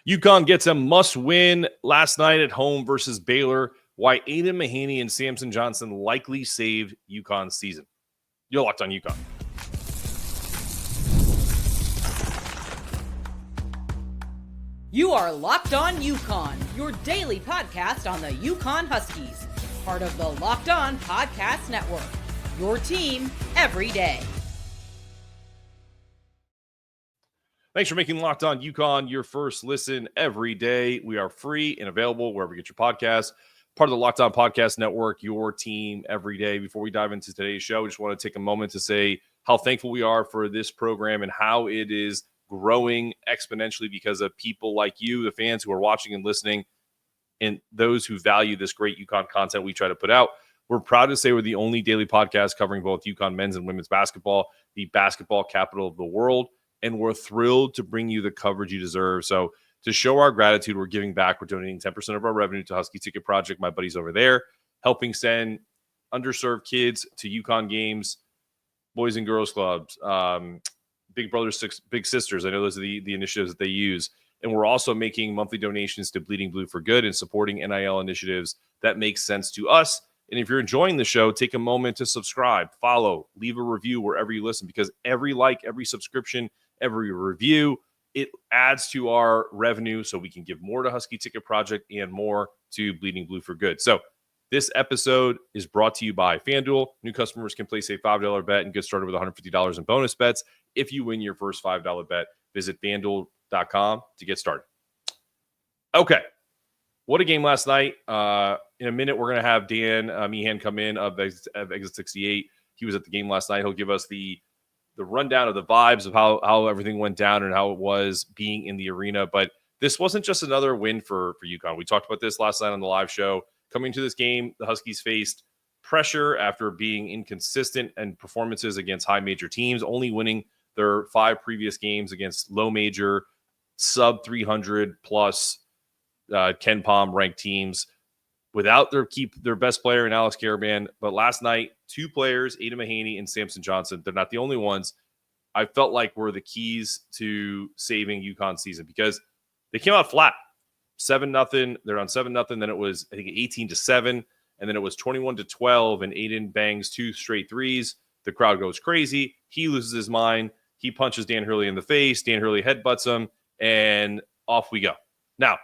UConn gets a must-win last night at home versus Baylor. Why Aidan Mahaney and Samson Johnson likely saved UConn's season. You're Locked On UConn. You are Locked On UConn, your daily podcast on the UConn Huskies. Part of the Locked On Podcast Network, your team every day. Thanks for making Locked On UConn your first listen every day. We are free and available wherever you get your podcasts. Part of the Locked On Podcast Network, your team every day. Before we dive into today's show, we just want to take a moment to say how thankful we are for this program and how it is growing exponentially because of people like you, the fans who are watching and listening, and those who value this great UConn content we try to put out. We're proud to say we're the only daily podcast covering both UConn men's and women's basketball, the basketball capital of the world. And we're thrilled to bring you the coverage you deserve. So to show our gratitude, we're giving back. We're donating 10% of our revenue to Husky Ticket Project, my buddies over there, helping send underserved kids to UConn games, boys and girls clubs, Big Brothers, Big Sisters. I know those are the initiatives that they use. And we're also making monthly donations to Bleeding Blue for Good and supporting NIL initiatives that make sense to us. And if you're enjoying the show, take a moment to subscribe, follow, leave a review wherever you listen, because every like, every subscription, every review, it adds to our revenue so we can give more to Husky Ticket Project and more to Bleeding Blue for Good. So this episode is brought to you by FanDuel. New customers can place a $5 bet and get started with $150 in bonus bets. If you win your first $5 bet, visit FanDuel.com to get started. Okay. What a game last night. In a minute, we're going to have Dan Meehan come in of Exit 68. He was at the game last night. He'll give us the rundown of the vibes of how everything went down and how it was being in the arena. But this wasn't just another win for UConn. We talked about this last night on the live show. Coming to this game, the Huskies faced pressure after being inconsistent in performances against high major teams, only winning their 5 previous games against low major, sub 300 plus Ken Pom ranked teams without their best player in Alex Karaban. But last night, 2 players, Aidan Mahaney and Samson Johnson, they're not the only ones, I felt like were the keys to saving UConn's season because they came out flat. 7-0. They're on 7-0. Then it was, I think, 18-7. And then it was 21-12. And Aidan bangs 2 straight threes. The crowd goes crazy. He loses his mind. He punches Dan Hurley in the face. Dan Hurley headbutts him. And off we go. Now,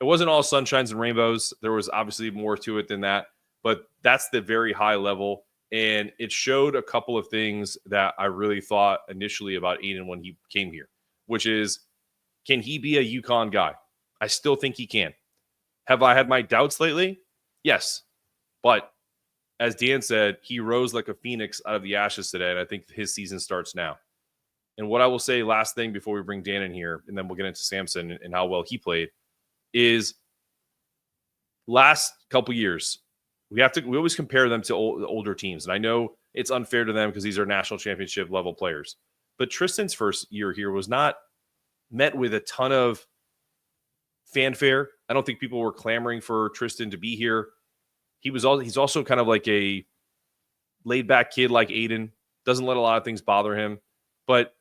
it wasn't all sunshines and rainbows. There was obviously more to it than that. But that's the very high level. And it showed a couple of things that I really thought initially about Aidan when he came here, which is, can he be a UConn guy? I still think he can. Have I had my doubts lately? Yes. But as Dan said, he rose like a phoenix out of the ashes today, and I think his season starts now. And what I will say last thing before we bring Dan in here, and then we'll get into Samson and how well he played, is last couple years, we always compare them to older teams. And I know it's unfair to them because these are national championship level players. But Tristan's first year here was not met with a ton of fanfare. I don't think people were clamoring for Tristan to be here. He's also kind of like a laid-back kid like Aidan. Doesn't let a lot of things bother him. But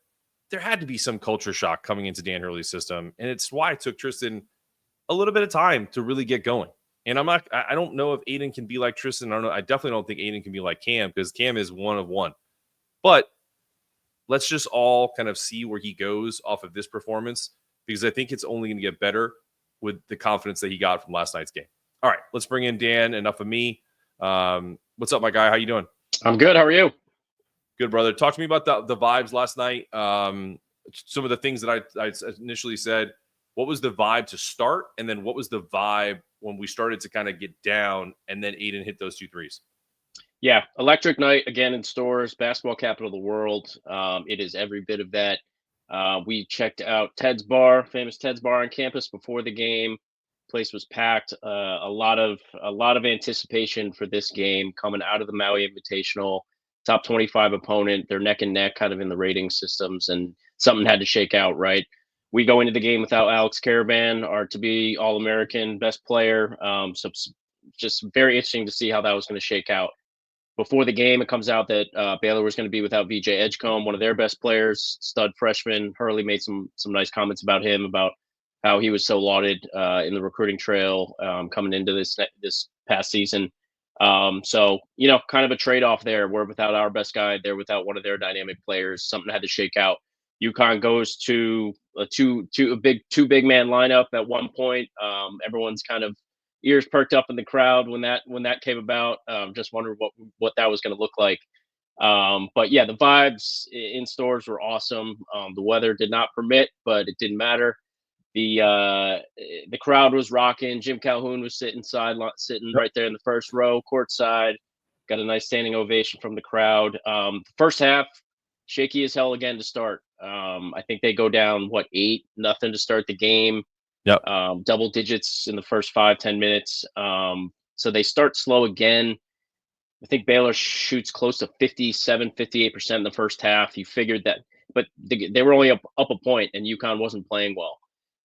there had to be some culture shock coming into Dan Hurley's system. And it's why it took Tristan a little bit of time to really get going. And I don't know if Aidan can be like Tristan. I definitely don't think Aidan can be like Cam because Cam is one of one. But let's just all kind of see where he goes off of this performance because I think it's only going to get better with the confidence that he got from last night's game. All right, let's bring in Dan. Enough of me. What's up, my guy? How you doing? I'm good. How are you? Good, brother. Talk to me about the vibes last night. Some of the things that I initially said. What was the vibe to start? And then what was the vibe when we started to kind of get down and then Aidan hit those 2 threes? Yeah, electric night again in stores, basketball capital of the world. It is every bit of that. We checked out Ted's Bar, famous Ted's Bar on campus before the game. Place was packed. A lot of anticipation for this game coming out of the Maui Invitational. Top 25 opponent. They're neck and neck kind of in the rating systems, and something had to shake out, right? We go into the game without Alex Karaban, our to-be All-American best player. So just very interesting to see how that was going to shake out. Before the game, it comes out that Baylor was going to be without VJ Edgecombe, one of their best players, stud freshman. Hurley made some nice comments about him, about how he was so lauded in the recruiting trail coming into this past season. So, kind of a trade-off there. We're without our best guy. They're without one of their dynamic players. Something had to shake out. UConn goes to a two big man lineup at one point. Everyone's kind of ears perked up in the crowd when that came about. Just wondered what that was going to look like. But yeah, the vibes in stores were awesome. The weather did not permit, but it didn't matter. The crowd was rocking. Jim Calhoun was sitting right there in the first row, courtside. Got a nice standing ovation from the crowd. The first half, shaky as hell again to start. I think they go down 8-0 to start the game. Yep. Double digits in the first 5-10 minutes. So they start slow again. I think Baylor shoots close to 58% in the first half. You figured that, but they were only up a point, and UConn wasn't playing well.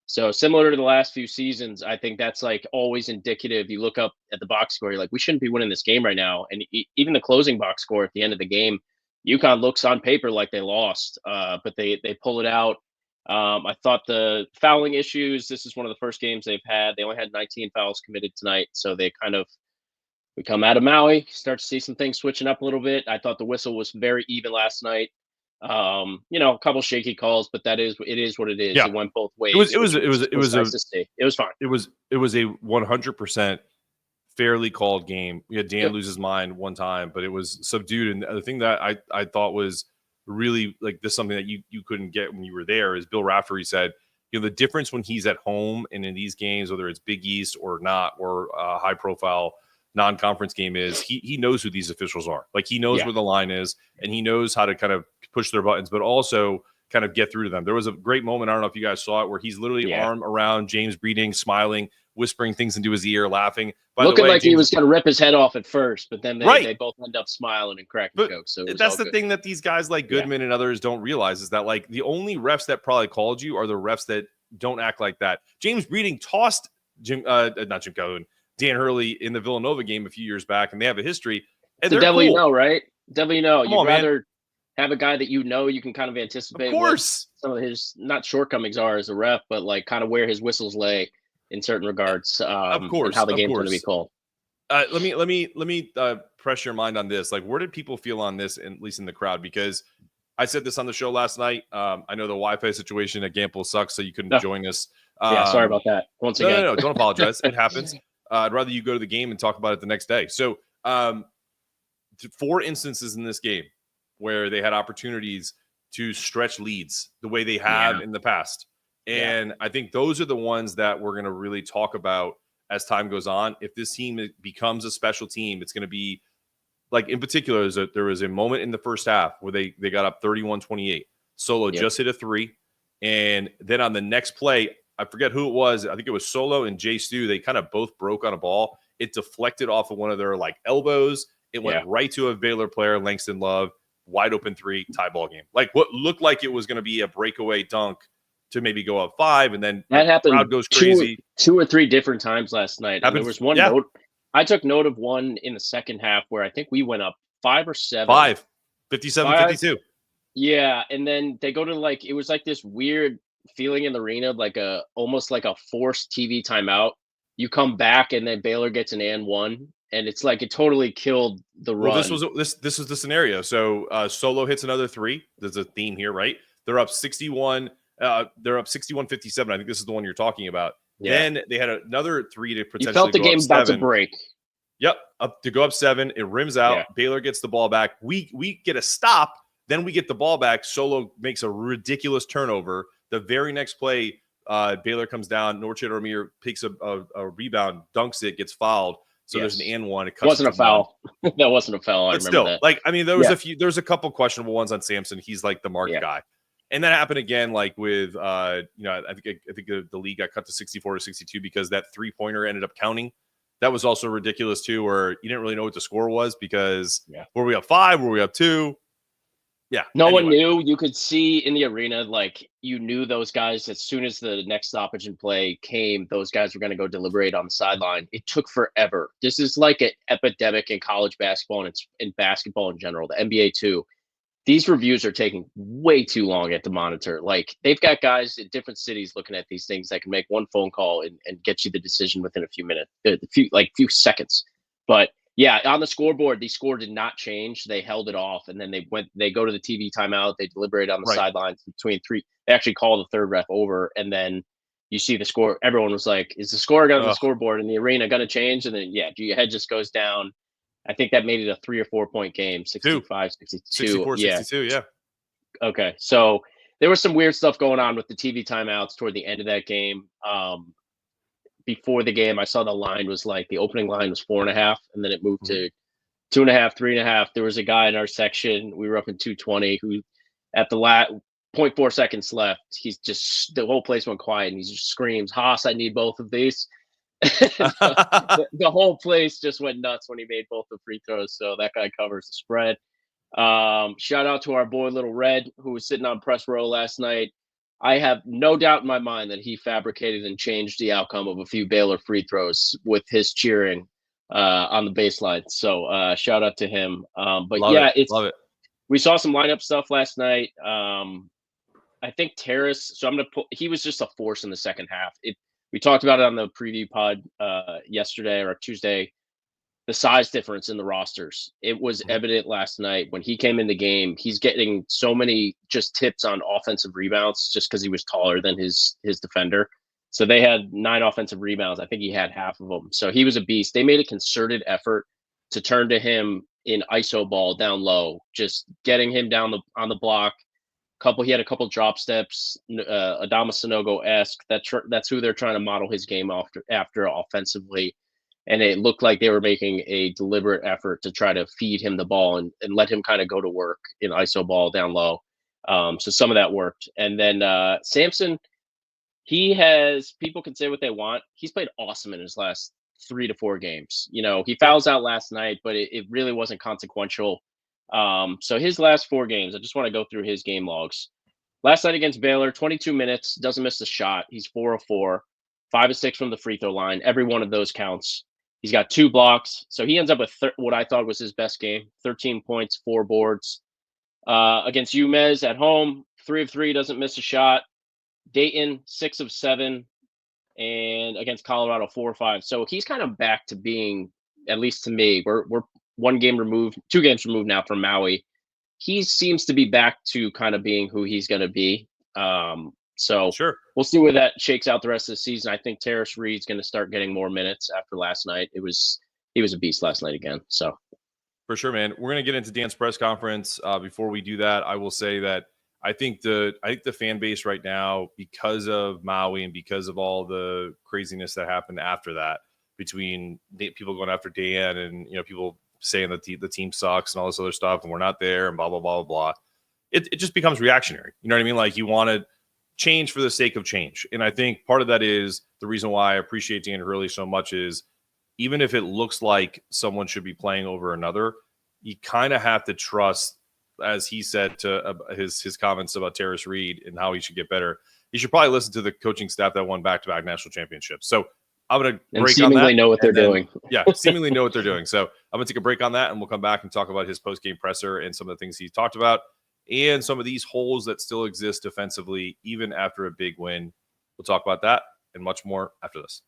So similar to the last few seasons, I think that's like always indicative. You look up at the box score, you're like, we shouldn't be winning this game right now. And even the closing box score at the end of the game, UConn looks on paper like they lost, but they pull it out. I thought the fouling issues, this is one of the first games they've had. They only had 19 fouls committed tonight. So we come out of Maui, start to see some things switching up a little bit. I thought the whistle was very even last night. A couple shaky calls, but it is what it is. Yeah. It went both ways. It was nice to see. It was fine. It was a 100% fairly called game. We had Dan lose his mind one time, but it was subdued. And the thing that I thought was really like this, something that you couldn't get when you were there, is Bill Raftery said, the difference when he's at home and in these games, whether it's Big East or not, or high profile non-conference game, is he knows who these officials are. Like, he knows where the line is, and he knows how to kind of push their buttons, but also kind of get through to them. There was a great moment, I don't know if you guys saw it, where he's literally arm around James Breeding, smiling, whispering things into his ear, laughing. Looking like he was going to rip his head off at first, but then they both end up smiling and cracking jokes. So that's the thing that these guys like Goodman and others don't realize, is that like the only refs that probably called you are the refs that don't act like that. James Breeding tossed Dan Hurley in the Villanova game a few years back, and they have a history. And the devil, cool. Right? Devil, You'd rather man. have a guy that you can kind of anticipate what some of his not shortcomings are as a ref, but like kind of where his whistles lay in certain regards. Of course, and how the game's going to be called. Let me press your mind on this. Like, where did people feel on this, at least in the crowd? Because I said this on the show last night. I know the Wi-Fi situation at Gampel sucks, so you couldn't join us. Sorry about that. Once again, no, don't apologize. It happens. I'd rather you go to the game and talk about it the next day. So, 4 instances in this game where they had opportunities to stretch leads the way they have in the past. And I think those are the ones that we're going to really talk about as time goes on. If this team becomes a special team, it's going to be like, in particular, there was a moment in the first half where they got up 31-28. Solo just hit a 3. And then on the next play, I forget who it was. I think it was Solo and Jay Stu. They kind of both broke on a ball. It deflected off of one of their like elbows. It went right to a Baylor player, Langston Love, wide open 3, tie ball game. Like what looked like it was going to be a breakaway dunk to maybe go up 5, and then that happened. Crowd goes crazy. Two or three different times last night. And there was one note. I took note of one in the second half where I think we went up 5 or 7. 5, 57-52. Yeah, and then they go to it was like this weird feeling in the arena, almost like a forced TV timeout. You come back and then Baylor gets an and 1, and it's like it totally killed the run. Well, this was the scenario. So Solo hits another 3. There's a theme here, right? They're up 61. They're up 61-57. I think this is the one you're talking about. Yeah. Then they had another 3 to potentially. You felt the game about to break. Yep, up to go up 7. It rims out. Yeah. Baylor gets the ball back. We get a stop. Then we get the ball back. Solo makes a ridiculous turnover. The very next play, Baylor comes down. Norchad Ramir picks a rebound, dunks it, gets fouled. So there's an and 1. It wasn't a foul. That wasn't a foul. But still, that. There's a couple questionable ones on Samson. He's like the marked guy. And that happened again, like with, I think the league got cut to 64-62 because that 3-pointer ended up counting. That was also ridiculous too, where you didn't really know what the score was because were we up 5? Were we up 2? Yeah. No one knew. You could see in the arena, you knew those guys as soon as the next stoppage in play came, those guys were going to go deliberate on the sideline. It took forever. This is like an epidemic in college basketball and in basketball in general, the NBA too. these reviews are taking way too long at the monitor. Like, they've got guys in different cities looking at these things that can make one phone call and get you the decision within a few minutes, few seconds. But yeah, on the scoreboard, the score did not change. They held it off, and then they go to the TV timeout. They deliberate on the Right. sidelines between three. They actually call the third ref over, and then you see the score. Everyone was like, "Is the score on the scoreboard in the arena going to change?" And then your head just goes down. I think that made it a 3 or 4 point game, 65, 62. 64, yeah. 62, yeah. Okay. So there was some weird stuff going on with the TV timeouts toward the end of that game. Before the game, I saw the line was like the opening line was 4.5, and then it moved to 2.5, 3.5. There was a guy in our section. We were up in 220 who at the 0.4 seconds left, he's just, the whole place went quiet and he just screams, "Haas, I need both of these." the whole place just went nuts when he made both the free throws. So that guy covers the spread. Shout out to our boy Little Red, who was sitting on press row last night. I have no doubt in my mind that he fabricated and changed the outcome of a few Baylor free throws with his cheering on the baseline. So shout out to him. But Love yeah, it. Love it. We saw some lineup stuff last night. I think Terrace. So he was just a force in the second half. We talked about it on the preview pod yesterday or Tuesday. The size difference in the rosters. It was evident last night when he came in the game. He's getting so many just tips on offensive rebounds just because he was taller than his defender. So they had 9 offensive rebounds. I think he had half of them. So he was a beast. They made a concerted effort to turn to him in iso ball down low, just getting him down on the block. He had a couple drop steps, Adama Sanogo-esque. That's who they're trying to model his game after offensively. And it looked like they were making a deliberate effort to try to feed him the ball and let him kind of go to work in iso ball down low. So some of that worked. And then Samson, people can say what they want. He's played awesome in his last 3 to 4 games. He fouls out last night, but it really wasn't consequential. So his last 4 games, I just want to go through his game logs. Last night against Baylor, 22 minutes, doesn't miss a shot. He's 4 of 4, 5 of 6 from the free throw line. Every one of those counts. He's got 2 blocks. So he ends up with what I thought was his best game, 13 points, 4 boards. Against UMez at home, 3 of 3, doesn't miss a shot. Dayton, 6 of 7. And against Colorado, 4 of 5. So he's kind of back to being, at least to me, we're 2 games removed now from Maui. He seems to be back to kind of being who he's going to be. So sure, we'll see where that shakes out the rest of the season. I think Terrace Reed's going to start getting more minutes after last night. He was a beast last night again. So for sure, man. We're going to get into Dan's press conference. Before we do that, I will say that I think the fan base right now, because of Maui and because of all the craziness that happened after that, between people going after Dan and people saying that the team sucks and all this other stuff and we're not there and blah blah blah blah, it just becomes reactionary. You know what I mean? Like, you wanted change for the sake of change. And I think part of that is the reason why I appreciate Dan Hurley so much is, even if it looks like someone should be playing over another, you kind of have to trust, as he said to his comments about Terrace Reed and how he should get better. You should probably listen to the coaching staff that won back-to-back national championships. So I'm going to break on that. Seemingly know what they're doing. Yeah, seemingly know what they're doing. So I'm going to take a break on that, and we'll come back and talk about his post-game presser and some of the things he talked about, and some of these holes that still exist defensively, even after a big win. We'll talk about that and much more after this.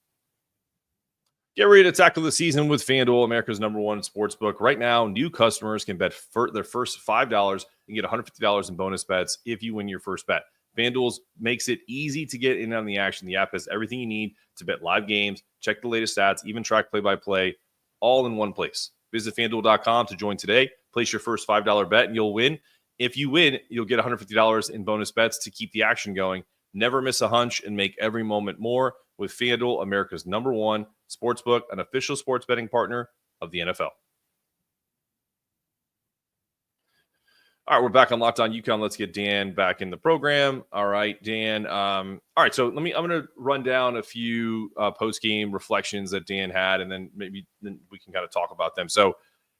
Get ready to tackle the season with FanDuel, America's #1 sportsbook. Right now, new customers can bet their first $5 and get $150 in bonus bets if you win your first bet. FanDuel makes it easy to get in on the action. The app has everything you need to bet live games, check the latest stats, even track play-by-play, all in one place. Visit FanDuel.com to join today. Place your first $5 bet and you'll win. If you win, you'll get $150 in bonus bets to keep the action going. Never miss a hunch and make every moment more with FanDuel, America's #1 sportsbook, an official sports betting partner of the NFL. All right, we're back on Locked On UConn. Let's get Dan back in the program. All right, Dan. All right, so I'm going to run down a few post-game reflections that Dan had, and then maybe we can kind of talk about them. So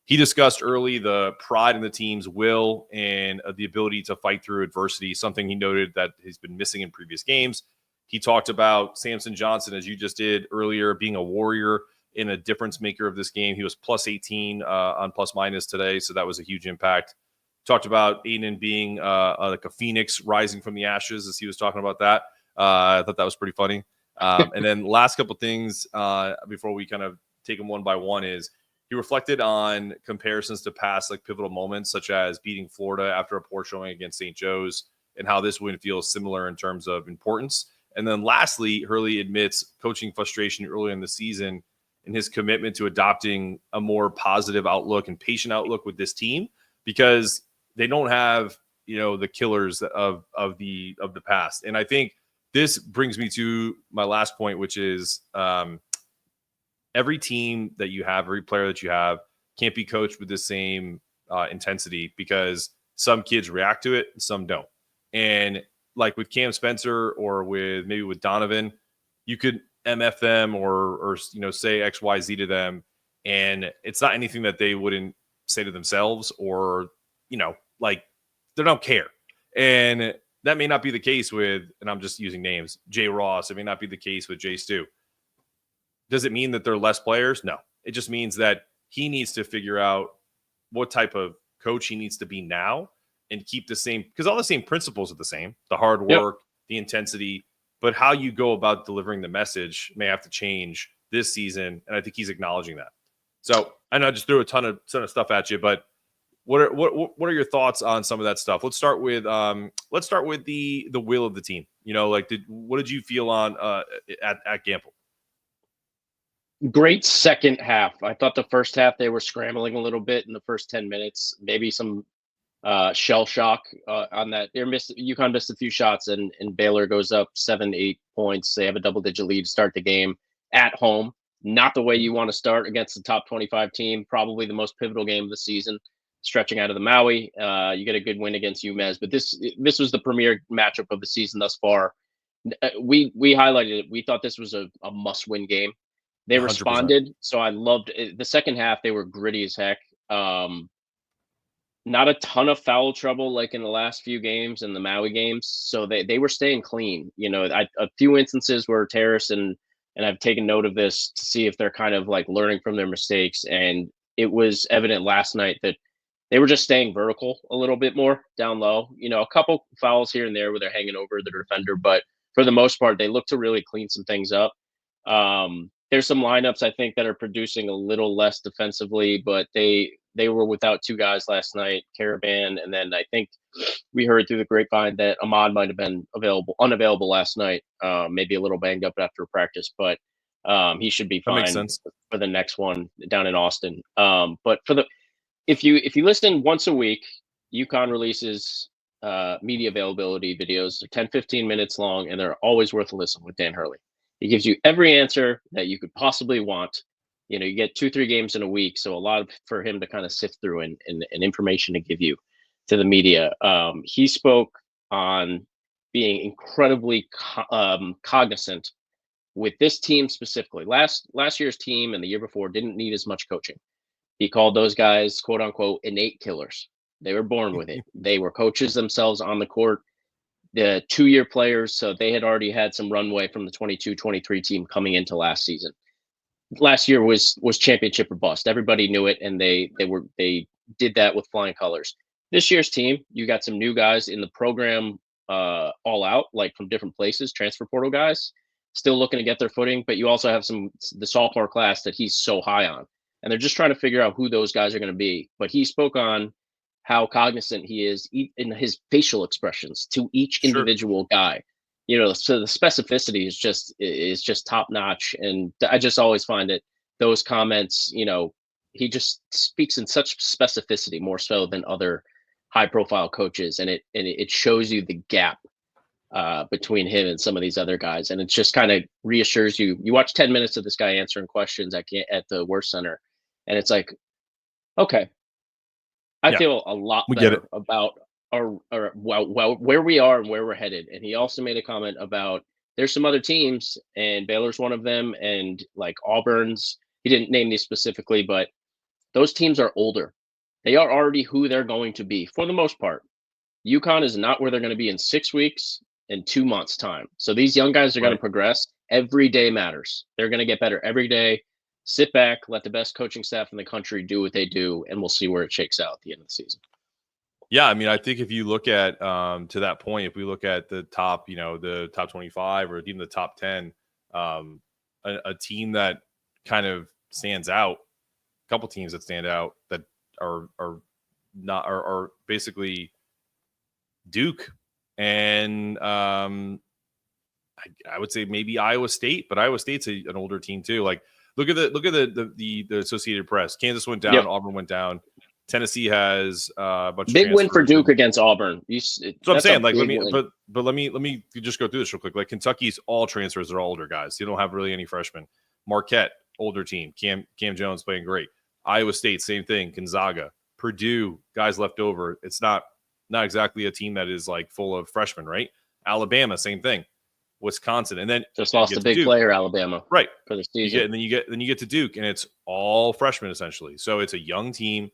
he discussed early the pride in the team's will and the ability to fight through adversity, something he noted that has been missing in previous games. He talked about Samson Johnson, as you just did earlier, being a warrior and a difference maker of this game. He was plus 18 on plus minus today, so that was a huge impact. Talked about Aidan being like a phoenix rising from the ashes as he was talking about that. I thought that was pretty funny. And then last couple things before we kind of take them one by one is he reflected on comparisons to past like pivotal moments, such as beating Florida after a poor showing against St. Joe's, and how this win feels similar in terms of importance. And then lastly, Hurley admits coaching frustration early in the season and his commitment to adopting a more positive outlook and patient outlook with this team, because they don't have, the killers of the past. And I think this brings me to my last point, which is every team that you have, every player that you have can't be coached with the same intensity, because some kids react to it, some don't. And like with Cam Spencer or with Donovan, you could MF them or say X, Y, Z to them, and it's not anything that they wouldn't say to themselves, or like they don't care. And that may not be the case with, and I'm just using names, Jay Ross. It may not be the case with Jay Stu. Does it mean that they're less players? No. It just means that he needs to figure out what type of coach he needs to be now and keep the same, because all the same principles are the same, the hard work, the intensity, but how you go about delivering the message may have to change this season. And I think he's acknowledging that. So I know I just threw a ton of stuff at you, but what are your thoughts on some of that stuff? Let's start with the will of the team. What did you feel on at Gampel? Great second half. I thought the first half they were scrambling a little bit in the first 10 minutes, maybe some shell shock on that. UConn missed a few shots, and Baylor goes up 7-8 points. They have a double-digit lead to start the game at home. Not the way you want to start against the top 25 team. Probably the most pivotal game of the season, stretching out of the Maui. You get a good win against UMass, but this was the premier matchup of the season thus far. We highlighted it. We thought this was a must-win game. They 100%. responded, so I loved it. The second half. They were gritty as heck. Not a ton of foul trouble like in the last few games and the Maui games, so they were staying clean. A few instances where Terrace and I've taken note of this to see if they're kind of like learning from their mistakes, and it was evident last night that they were just staying vertical a little bit more down low. A couple fouls here and there where they're hanging over the defender, but for the most part, they look to really clean some things up. There's some lineups I think that are producing a little less defensively, but they were without two guys last night, Karaban, and then I think we heard through the grapevine that Ahmad might have been unavailable last night, maybe a little banged up after practice, but he should be fine for the next one down in Austin. But if you listen once a week, UConn releases media availability videos. They're 10-15 minutes long, and they're always worth a listen with Dan Hurley. He gives you every answer that you could possibly want. You get 2-3 games in a week, so a lot for him to kind of sift through and information to give you to the media. He spoke on being incredibly cognizant with this team specifically. Last year's team and the year before didn't need as much coaching. He called those guys, quote unquote, innate killers. They were born with it. They were coaches themselves on the court. The 2-year players, so they had already had some runway from the 22-23 team coming into last season. Last year was championship or bust. Everybody knew it, and they did that with flying colors. This year's team, you got some new guys in the program, all out, like from different places, transfer portal guys, still looking to get their footing. But you also have the sophomore class that he's so high on, and they're just trying to figure out who those guys are going to be. But he spoke on how cognizant he is in his facial expressions to each individual guy. So the specificity is just top notch. And I just always find it, those comments, he just speaks in such specificity, more so than other high profile coaches. And it shows you the gap between him and some of these other guys. And it just kind of reassures you. You watch 10 minutes of this guy answering questions at the Worth Center, and it's like, okay, I feel a lot better about where we are and where we're headed. And he also made a comment about there's some other teams, and Baylor's one of them, and like Auburn's. He didn't name these specifically, but those teams are older. They are already who they're going to be for the most part. UConn is not where they're going to be in 6 weeks and 2 months' time. So these young guys are going to progress. Every day matters. They're going to get better every day. Sit back, let the best coaching staff in the country do what they do, and we'll see where it shakes out at the end of the season. Yeah, I mean, I think if you look at to that point, if we look at the top, the top 25 or even the top 10, a team that kind of stands out, a couple teams that stand out that are not are basically Duke and I would say maybe Iowa State, but Iowa State's an older team too. Like look at the Associated Press. Kansas went down, Yep. Auburn went down. Tennessee has a bunch Big of win for Duke and, against Auburn. that's what I'm saying. Like let me just go through this real quick. Like Kentucky's all transfers are all older guys. They don't have really any freshmen. Marquette, older team. Cam Jones playing great. Iowa State, same thing. Gonzaga, Purdue, guys left over. It's not exactly a team that is like full of freshmen, right? Alabama, same thing. Wisconsin, and then just lost a big player, Alabama, right, for the season. Then you get to Duke, and it's all freshmen essentially. So it's a young team.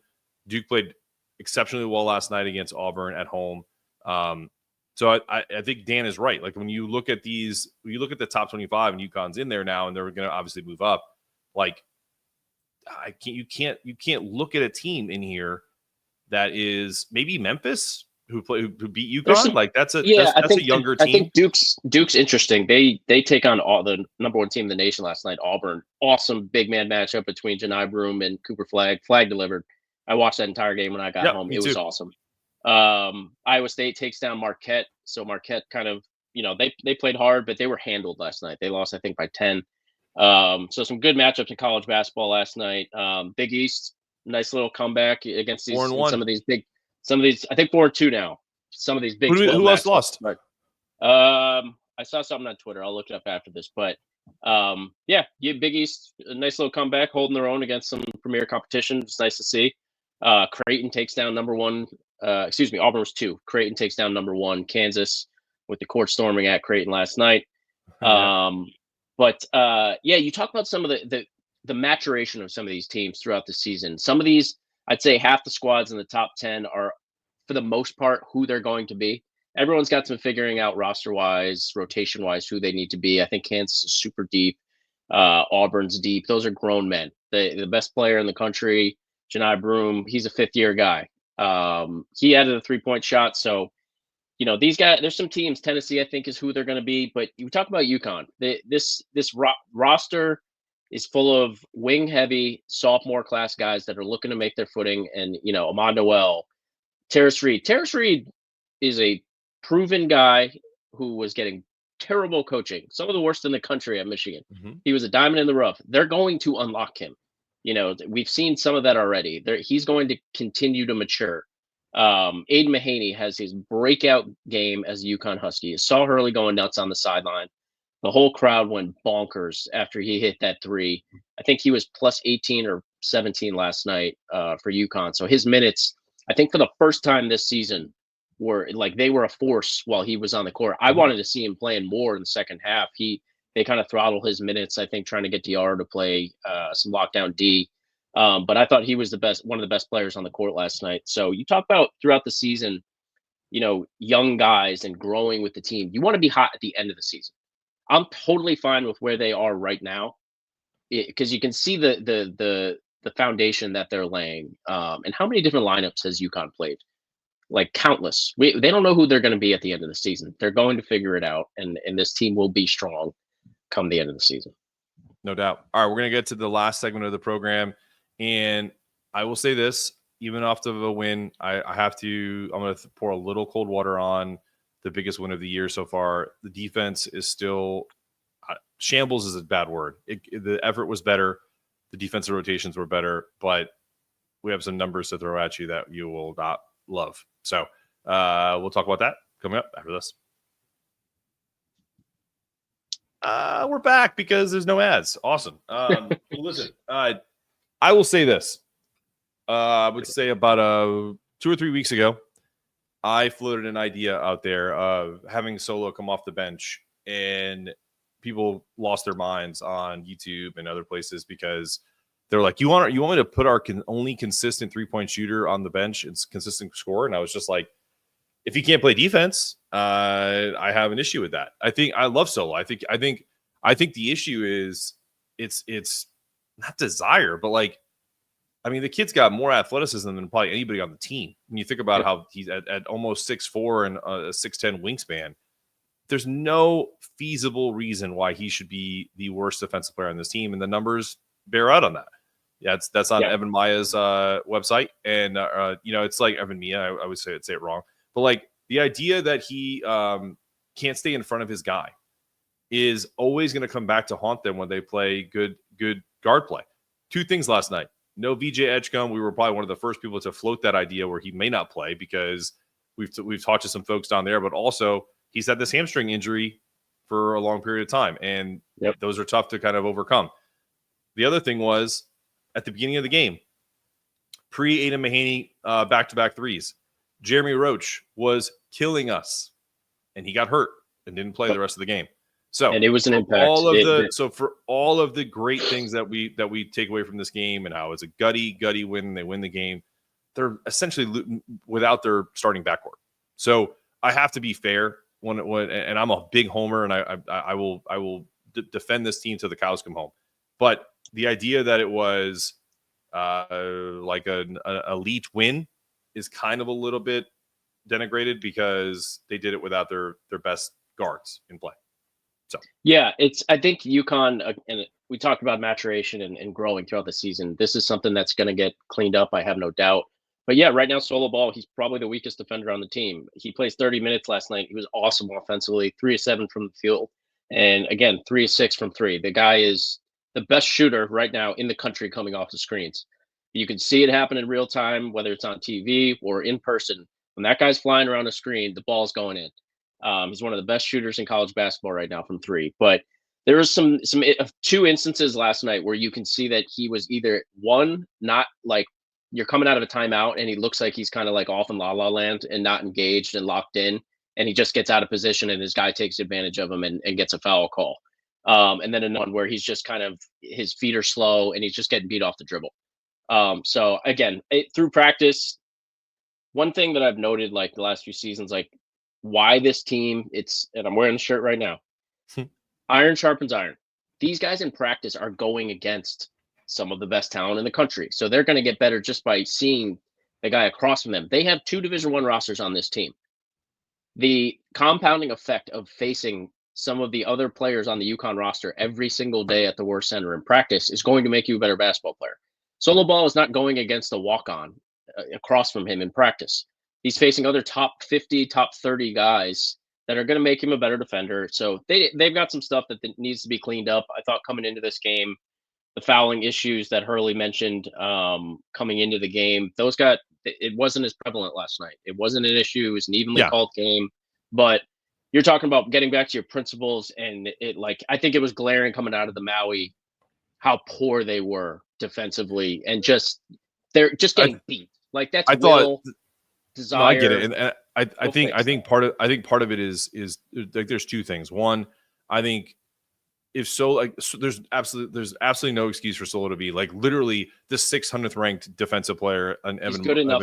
Duke played exceptionally well last night against Auburn at home. So I think Dan is right. Like when you look at the top 25 and UConn's in there now, and they're going to obviously move up. Like you can't look at a team in here that is maybe Memphis who beat UConn. That's a younger team. I think Duke's interesting. They take on all the number one team in the nation last night, Auburn. Awesome big man matchup between Janai Broome and Cooper Flag. Flag delivered. I watched that entire game when I got home. It was awesome. Iowa State takes down Marquette. So Marquette kind of, they played hard, but they were handled last night. They lost, I think, by 10. So some good matchups in college basketball last night. Big East, nice little comeback against some of these, I think 4-2 now. Some of these big. Who else lost? But, I saw something on Twitter. I'll look it up after this. But Big East, a nice little comeback, holding their own against some premier competition. It's nice to see. Creighton takes down number one. Auburn was 2. Creighton takes down number 1. Kansas with the court storming at Creighton last night. You talk about some of the maturation of some of these teams throughout the season. Some of these, I'd say half the squads in the top 10 are, for the most part, who they're going to be. Everyone's got some figuring out roster-wise, rotation-wise, who they need to be. I think Kansas is super deep. Auburn's deep. Those are grown men. The best player in the country, Janai Broome, he's a fifth-year guy. He added a three-point shot. So, these guys, there's some teams. Tennessee, I think, is who they're going to be. But you talk about UConn. This roster is full of wing-heavy sophomore class guys that are looking to make their footing. And, Amon Noel, Terrace Reed. Terrace Reed is a proven guy who was getting terrible coaching, some of the worst in the country at Michigan. Mm-hmm. He was a diamond in the rough. They're going to unlock him. We've seen some of that already. He's going to continue to mature. Aidan Mahaney has his breakout game as a UConn Husky. Saw Hurley going nuts on the sideline. The whole crowd went bonkers after he hit that 3. I think he was plus 18 or 17 last night for UConn. So his minutes, I think for the first time this season, were like they were a force while he was on the court. I wanted to see him playing more in the second half. They kind of throttled his minutes, I think, trying to get DR to play some lockdown D. But I thought he was one of the best players on the court last night. So you talk about throughout the season, young guys and growing with the team. You want to be hot at the end of the season. I'm totally fine with where they are right now because you can see the foundation that they're laying. And how many different lineups has UConn played? Like countless. They don't know who they're going to be at the end of the season. They're going to figure it out, and this team will be strong come the end of the season. No doubt. All right, we're going to get to the last segment of the program, and I will say this, even off of a win, I'm going to pour a little cold water on the biggest win of the year so far. The defense is still shambles is a bad word. The effort was better. The defensive rotations were better, but we have some numbers to throw at you that you will not love. So we'll talk about that coming up after this. We're back because there's no ads. Awesome. Listen, I will say this. I would say about 2 or 3 weeks ago, I floated an idea out there of having Solo come off the bench, and people lost their minds on YouTube and other places because they're like, you want me to put our only consistent 3-point shooter on the bench and consistent scorer? And I was just like, if he can't play defense, I have an issue with that. I love Solo. I think the issue is it's not desire, but like I mean, the kid's got more athleticism than probably anybody on the team. When you think about how he's at almost 6'4" and a 6'10" wingspan, there's no feasible reason why he should be the worst defensive player on this team, and the numbers bear out on that. Yeah, that's on Evan Maya's website, and it's like Evan Mia. I would say it wrong, but like the idea that he can't stay in front of his guy is always going to come back to haunt them when they play good guard play. Two things last night. No VJ Edgecombe. We were probably one of the first people to float that idea where he may not play because we've talked to some folks down there, but also he's had this hamstring injury for a long period of time, and those are tough to kind of overcome. The other thing was at the beginning of the game, pre-Aidan Mahaney back-to-back threes, Jeremy Roach was killing us, and he got hurt and didn't play the rest of the game. So, and it was an impact. For all of the great things that we take away from this game, and how it's a gutty win, they win the game, they're essentially without their starting backcourt. So I have to be fair and I'm a big homer, and I will defend this team till the cows come home. But the idea that it was like an elite win is kind of a little bit denigrated because they did it without their best guards in play. So I think UConn, and we talked about maturation and growing throughout the season. This is something that's going to get cleaned up. I have no doubt. But yeah, right now, solo ball, he's probably the weakest defender on the team. He plays 30 minutes last night. He was awesome offensively, 3 of 7 from the field. And again, 3 of 6 from 3. The guy is the best shooter right now in the country coming off the screens. You can see it happen in real time, whether it's on TV or in person. When that guy's flying around the screen, the ball's going in. He's one of the best shooters in college basketball right now from 3. But there was some 2 instances last night where you can see that he was either not like, you're coming out of a timeout and he looks like he's kind of like off in la la land and not engaged and locked in, and he just gets out of position and his guy takes advantage of him and gets a foul call. And then another one where he's just kind of, his feet are slow and he's just getting beat off the dribble. So again, through practice, one thing that I've noted like the last few seasons, like why this team, and I'm wearing the shirt right now, iron sharpens iron. These guys in practice are going against some of the best talent in the country. So they're going to get better just by seeing the guy across from them. They have 2 Division I rosters on this team. The compounding effect of facing some of the other players on the UConn roster every single day at the War Center in practice is going to make you a better basketball player. Solo ball is not going against a walk-on across from him in practice. He's facing other top 50, top 30 guys that are going to make him a better defender. So they've got some stuff that needs to be cleaned up. I thought coming into this game, the fouling issues that Hurley mentioned coming into the game, it wasn't as prevalent last night. It wasn't an issue. It was an evenly called game. But you're talking about getting back to your principles, and I think it was glaring coming out of the Maui how poor they were defensively, and they're just getting beat. Like that's desire. No, I get it, and I think part of it is like there's 2 things. One, I think there's absolutely no excuse for Solo to be like literally the 600th ranked defensive player on Evan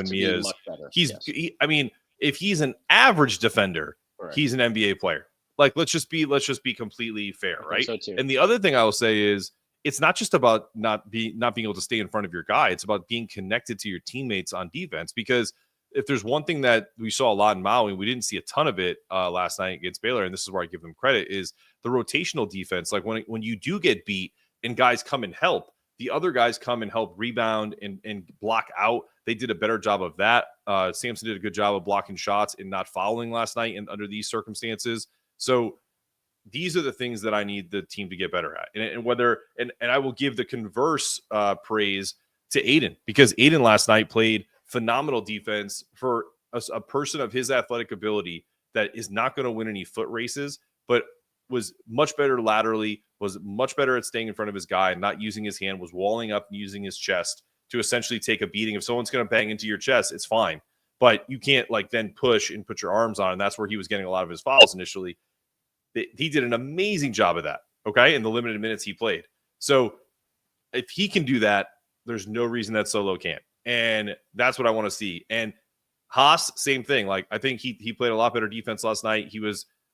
Mia is. I mean, if he's an average defender, he's an NBA player. Like let's just be completely fair, right? So too. And the other thing I will say is it's not just about not being able to stay in front of your guy. It's about being connected to your teammates on defense, because if there's one thing that we saw a lot in Maui, we didn't see a ton of it last night against Baylor, and this is where I give them credit, is the rotational defense. Like when you do get beat and guys come and help, the other guys come and help rebound and block out. They did a better job of that. Samson did a good job of blocking shots and not fouling last night and under these circumstances. So these are the things that I need the team to get better at. And I will give the converse praise to Aidan, because Aidan last night played phenomenal defense for a person of his athletic ability that is not going to win any foot races, but was much better laterally, was much better at staying in front of his guy, not using his hand, was walling up and using his chest to essentially take a beating. If someone's going to bang into your chest, it's fine, but you can't then push and put your arms on. And that's where he was getting a lot of his fouls initially. He did an amazing job of that, okay, in the limited minutes he played. So if he can do that, there's no reason that Solo can't. And that's what I want to see. And Haas, same thing. Like I think he played a lot better defense last night.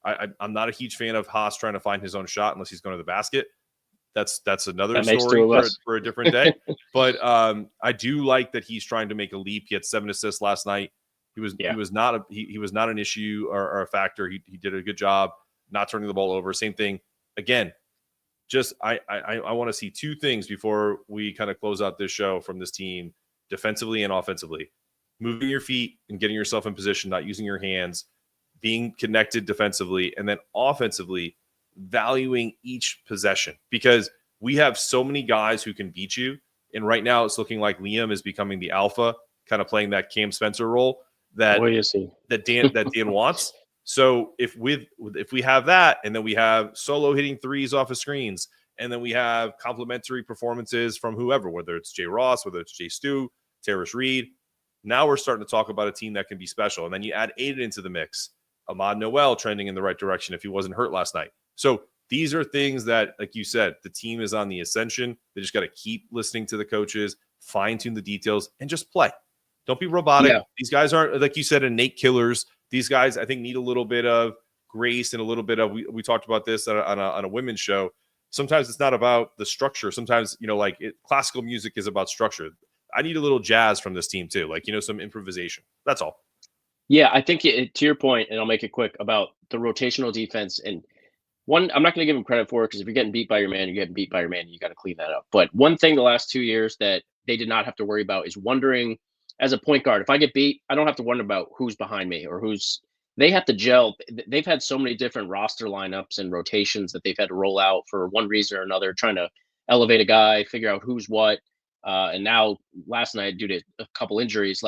I'm not a huge fan of Haas trying to find his own shot unless he's going to the basket. That's another That makes story two of us. for a different day. But I do like that he's trying to make a leap. He had 7 assists last night. He was not an issue or a factor. He did a good job not turning the ball over. Same thing again. Just I want to see two things before we kind of close out this show from this team, defensively and offensively. Moving your feet and getting yourself in position, not using your hands, being connected defensively, and then offensively valuing each possession, because we have so many guys who can beat you. And right now it's looking like Liam is becoming the alpha, kind of playing that Cam Spencer role that Dan wants. So if we have that, and then we have Solo hitting threes off of screens, and then we have complementary performances from whoever, whether it's Jay Ross, whether it's Jay Stu, Terrace Reed, now we're starting to talk about a team that can be special. And then you add Aidan into the mix. Ahmad Noel trending in the right direction if he wasn't hurt last night. So these are things that, like you said, the team is on the ascension. They just got to keep listening to the coaches, fine-tune the details, and just play. Don't be robotic. Yeah. These guys aren't, like you said, innate killers. These guys, I think, need a little bit of grace and a little bit of, we talked about this on a women's show. Sometimes it's not about the structure. Sometimes, classical music is about structure. I need a little jazz from this team too, some improvisation. That's all. Yeah, I think to your point, and I'll make it quick, about the rotational defense. And one, I'm not going to give him credit for it, because if you're getting beat by your man, you're getting beat by your man. You got to clean that up. But one thing the last 2 years that they did not have to worry about is wondering, as a point guard, if I get beat, I don't have to wonder about who's behind me or they have to gel. They've had so many different roster lineups and rotations that they've had to roll out for one reason or another, trying to elevate a guy, figure out who's what. And now last night, due to a couple injuries,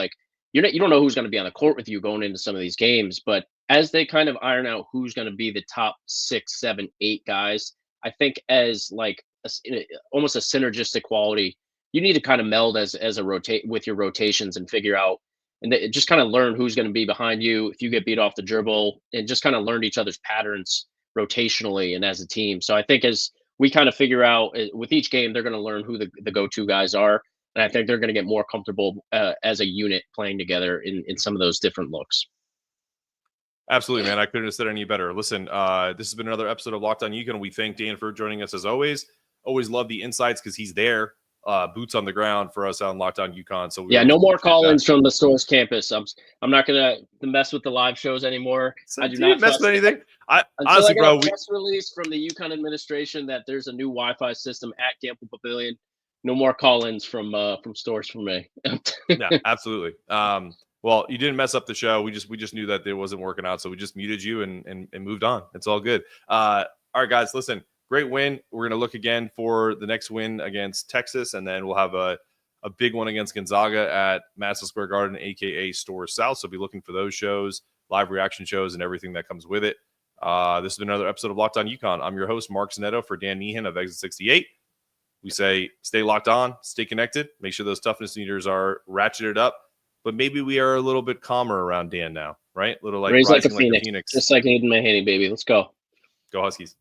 you don't know who's going to be on the court with you going into some of these games. But as they kind of iron out who's going to be the top 6, 7, 8 guys, I think as almost a synergistic quality, you need to kind of meld as a rotate with your rotations and figure out and just kind of learn who's going to be behind you if you get beat off the dribble, and just kind of learn each other's patterns rotationally and as a team. So I think as we kind of figure out with each game, they're going to learn who the go-to guys are. And I think they're going to get more comfortable as a unit playing together in some of those different looks. Absolutely, man. I couldn't have said any better. Listen, this has been another episode of Locked On UConn. We thank Dan for joining us as always. Always love the insights because he's there, boots on the ground for us on Locked On UConn. So no more call-ins from the Stores campus. I'm not going to mess with the live shows anymore. So I do not mess with anything. Honestly, bro, a press release from the UConn administration that there's a new Wi-Fi system at Gampel Pavilion. No more call-ins from Stores for me. Yeah, absolutely. Well, you didn't mess up the show. We just knew that it wasn't working out, so we just muted you and moved on. It's all good. All right, guys, listen, great win. We're going to look again for the next win against Texas, and then we'll have a big one against Gonzaga at Madison Square Garden, a.k.a. Stores South. So be looking for those shows, live reaction shows, and everything that comes with it. This has been another episode of Locked On UConn. I'm your host, Mark Zanetto, for Dan Meehan of Exit 68. We say stay locked on, stay connected, make sure those toughness meters are ratcheted up. But maybe we are a little bit calmer around Dan now, right? A little like raised like a Phoenix. Just like Aidan Mahaney, baby. Let's go. Go Huskies.